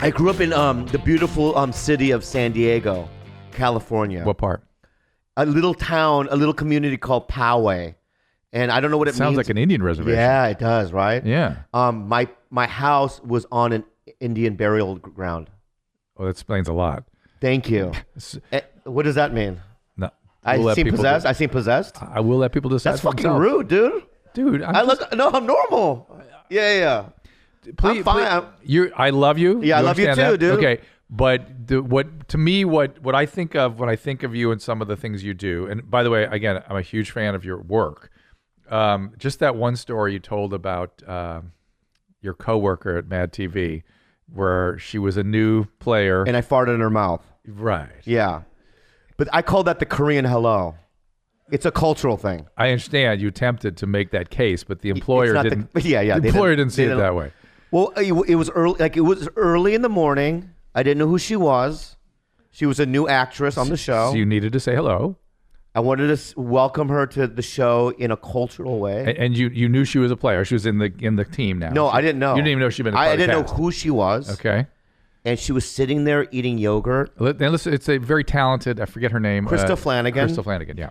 I grew up in the beautiful city of San Diego, California. What part? A little town, a little community called Poway. And I don't know what it means. Sounds like an Indian reservation. Yeah, it does, right? Yeah. My house was on an Indian burial ground. Well, that explains a lot. Thank you. What does that mean? No, I seem possessed. I seem possessed. I will let people decide. That's fucking rude, dude. Dude, I'm normal. Yeah. Please, I'm fine. I love you. Yeah, I love you too, that? dude. Okay, but what I think of when I think of you and some of the things you do, and by the way, again, I'm a huge fan of your work. Just that one story you told about your coworker at Mad TV, where she was a new player, and I farted in her mouth. Right. Yeah, but I call that the Korean hello. It's a cultural thing. I understand you attempted to make that case, but the employer didn't. The employer didn't see it that way. Well, it was early. Like, it was early in the morning. I didn't know who she was. She was a new actress on the show. So you needed to say hello. I wanted to welcome her to the show in a cultural way. And you knew she was a player. She was in the team now. No, I didn't know. You didn't even know she'd been. I didn't know who she was. Okay. And she was sitting there eating yogurt. And listen, it's a very talented. I forget her name. Krista Flanagan. Krista Flanagan. Yeah.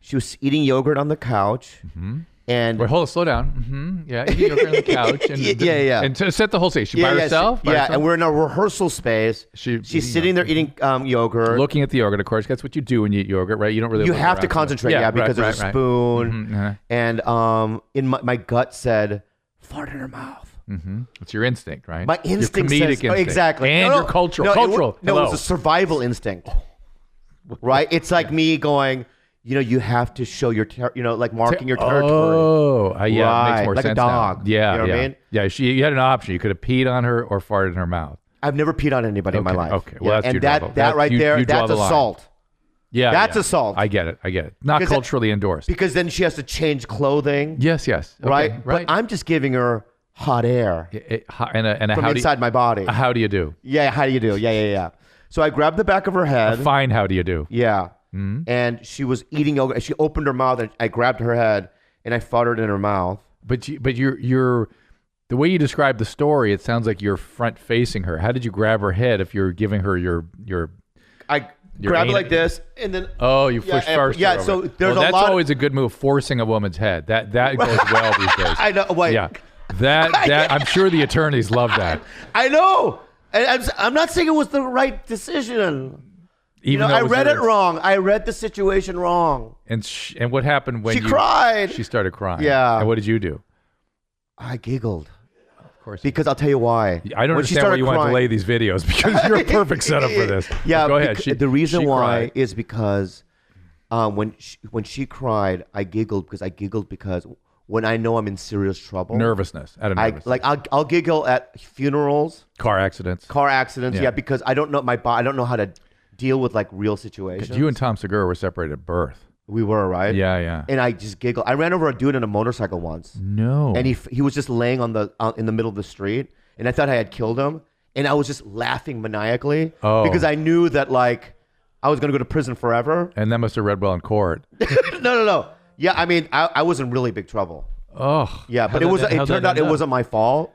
She was eating yogurt on the couch. Mm-hmm. And wait, hold on, slow down. Mm-hmm. Yeah, eating yogurt on the couch. And, yeah. And to set the whole stage, she by herself. And we're in a rehersal space. She's sitting there eating yogurt, looking at the yogurt. Of course, that's what you do when you eat yogurt, right? You don't really. You have to concentrate, because there's a spoon. Mm-hmm. And in my gut said, fart in her mouth. Mm-hmm. It's your instinct, right? My instinct your comedic says, instinct. exactly, and your cultural. It was a survival instinct, right? It's like me going, you have to show your, like marking your territory. Oh, yeah, right. It makes more like sense a dog. Now. Yeah, you know what I mean? Yeah, you had an option. You could have peed on her or farted in her mouth. I've never peed on anybody in my life. Okay, well, that's that right there, that's assault. Yeah, that's assault. I get it. Not culturally endorsed. Because then she has to change clothing. Yes. Okay, right. But I'm just giving her hot air and from inside my body. How do you do? Yeah, how do you do? Yeah. So I grabbed the back of her head. A fine how do you do? Yeah. Mm-hmm. And she was eating yogurt. She opened her mouth and I grabbed her head and I farted in her mouth. But you're the way you describe the story, it sounds like you're front facing her. How did you grab her head if you're giving her your I grabbed it like this and then you pushed first. Yeah, so there's that's always a good move, forcing a woman's head. That goes well these days. I know. Wait. Yeah. That I'm sure the attorneys love that. I know. And I'm not saying it was the right decision. I read it wrong. I read the situation wrong. And what happened when she cried? She started crying. Yeah. And what did you do? I giggled. Of course. Because I'll tell you why. I don't understand why you want to delay these videos because you're a perfect setup for this. Yeah. Go ahead. The reason why is because when she cried, I giggled because when I know I'm in serious trouble. Nervousness. Out of nervousness. I'll giggle at funerals. Car accidents. Yeah, because I don't know I don't know how to deal with like real situations. You and Tom Segura were separated at birth. We were, right? Yeah. And I just giggled. I ran over a dude on a motorcycle once. No. And he was just laying in the middle of the street, and I thought I had killed him, and I was just laughing maniacally because I knew that like I was gonna go to prison forever. And that must have read well in court. No. Yeah, I mean, I was in really big trouble. Oh. Yeah, but it turned out it wasn't my fault.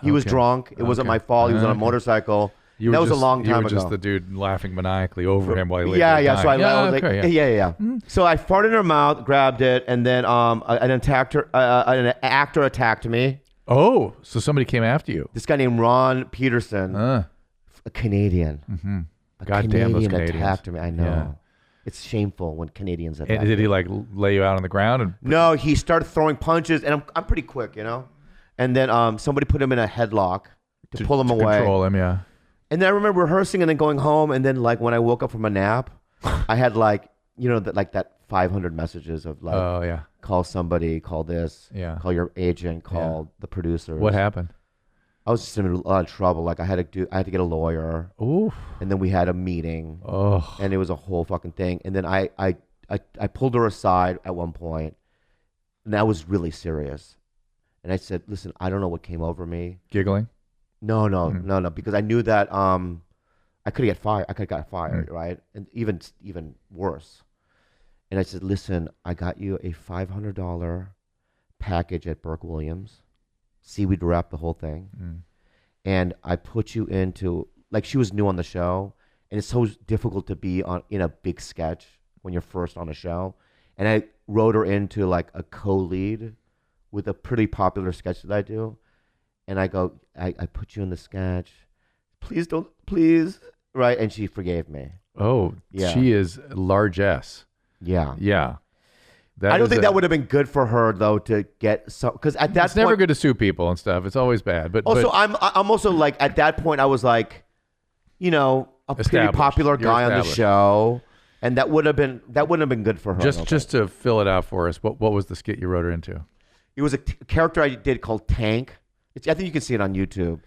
He was drunk. It wasn't my fault. He was on a motorcycle. That was a long time ago. You were just the dude laughing maniacally over him while he lay Yeah. dying. So I So I farted in her mouth, grabbed it, and then an actor attacked me. Oh, so somebody came after you. This guy named Ron Peterson, a Canadian. Mm-hmm. A Goddamn those Canadians. Attacked me. I know. Yeah. It's shameful when Canadians attack. And did he like lay you out on the ground? No, he started throwing punches, and I'm pretty quick, And then somebody put him in a headlock to pull him away. Control him, yeah. And then I remember rehearsing and then going home, and then like when I woke up from a nap, I had like that 500 messages of like, call somebody, call this, call your agent, call the producers. What happened? I was just in a lot of trouble. Like I had to get a lawyer. Oof. And then we had a meeting. Oh. And it was a whole fucking thing. And then I pulled her aside at one point, and I was really serious. And I said, "Listen, I don't know what came over me." Giggling? No, because I knew that I could get fired. I could have got fired, right? And even worse. And I said, "Listen, I got you a $500 package at Burke Williams. Seaweed wrap the whole thing. and I put you into, like, she was new on the show, and it's so difficult to be in a big sketch when you're first on a show. And I wrote her into like a co-lead with a pretty popular sketch that I do. And I go, I put you in the sketch. Please don't, please. Right. And she forgave me. Oh, yeah. She is large S. Yeah. Yeah. I don't think that would have been good for her though to get some, because at that it's never good to sue people and stuff. It's always bad. But also, I'm also like, at that point I was like, you know, a pretty popular guy on the show, and that wouldn't have been good for her. Just to fill it out for us, what was the skit you wrote her into? It was a character I did called Tank. I think you can see it on YouTube.